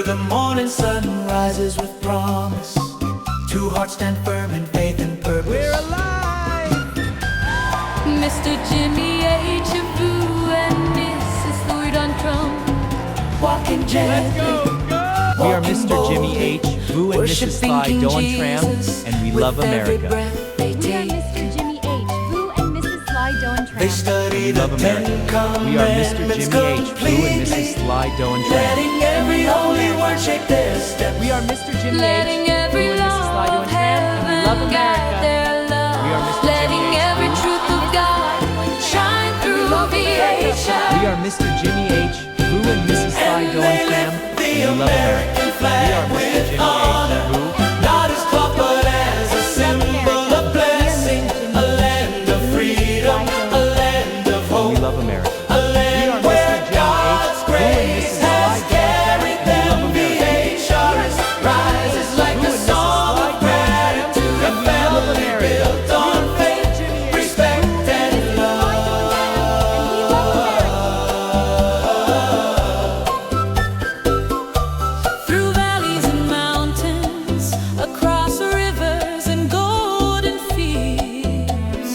the morning sun rises with promise. Two hearts stand firm in faith and purpose. We're alive! Mr. Jimmy H. Vu and Mrs. Thuy Doan Tram, Walking gently. We are Mr. Jimmy H., Vu and Mrs. Thuy Doan Tram, and we love America. We We are Mr. Jimmy H., Vu and Mrs. Thuy Doan Tram. They study We love the America. Ten We are Mr. Commandments Jimmy H., Vu and Mrs. completely, Thuy Doan Tram. letting every holy word shape their steps. We are Mr. Jimmy H., letting Vu every and Mrs. Thuy law Doan of Tram, and we love heaven guide America. their love. We are Mr. Letting Jimmy H. every truth of God shine through VHS. We are Mr. Jimmy H., Vu and Mrs. Thuy And Doan they Tram, lift and the we love America. American We flag are Mr. with Jimmy H., honor, Vu. not as cloth but as a symbol of blessing, a land of freedom, a land of We hope, love America. a land where God's grace has carried them. VHRS rises like a song of gratitude, a family built on faith, respect and love. Through valleys and mountains, across rivers and golden fields,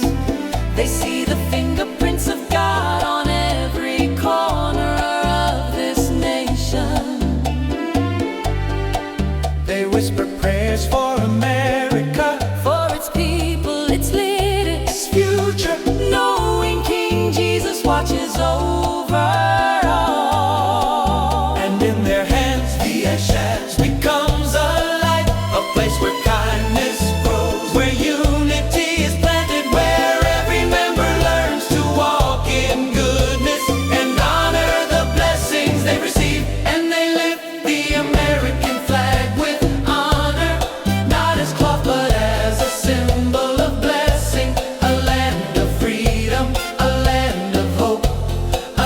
they see the fingerprints of God on every corner of this nation. They whisper prayers for America, For its people, its lit, its its future. knowing King Jesus watches over all. And in their hands, VHS becomes a light, a place where kindness grows, where unity is planted, where every member learns to walk in goodness and honor the blessings they receive. And they lift the American flag with honor, not as cloth but as a symbol of blessing, a land of freedom, a land of hope,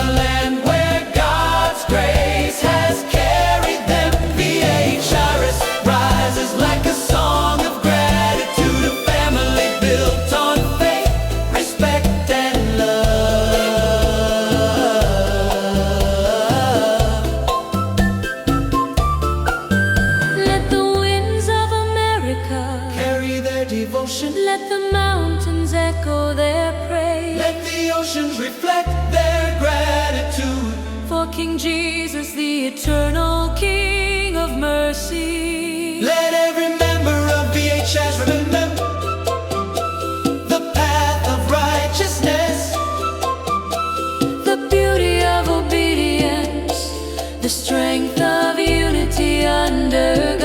a land where God's grace has carried them. VHRS rises like a song of gratitude, a family built on faith, respect and love. Let the winds of America, Carry their devotion, let the mountains echo their praise. let the oceans reflect their gratitude. For King Jesus, the eternal King of mercy. Let every member of VHS remember the path of righteousness, The beauty of obedience, the strength of unity under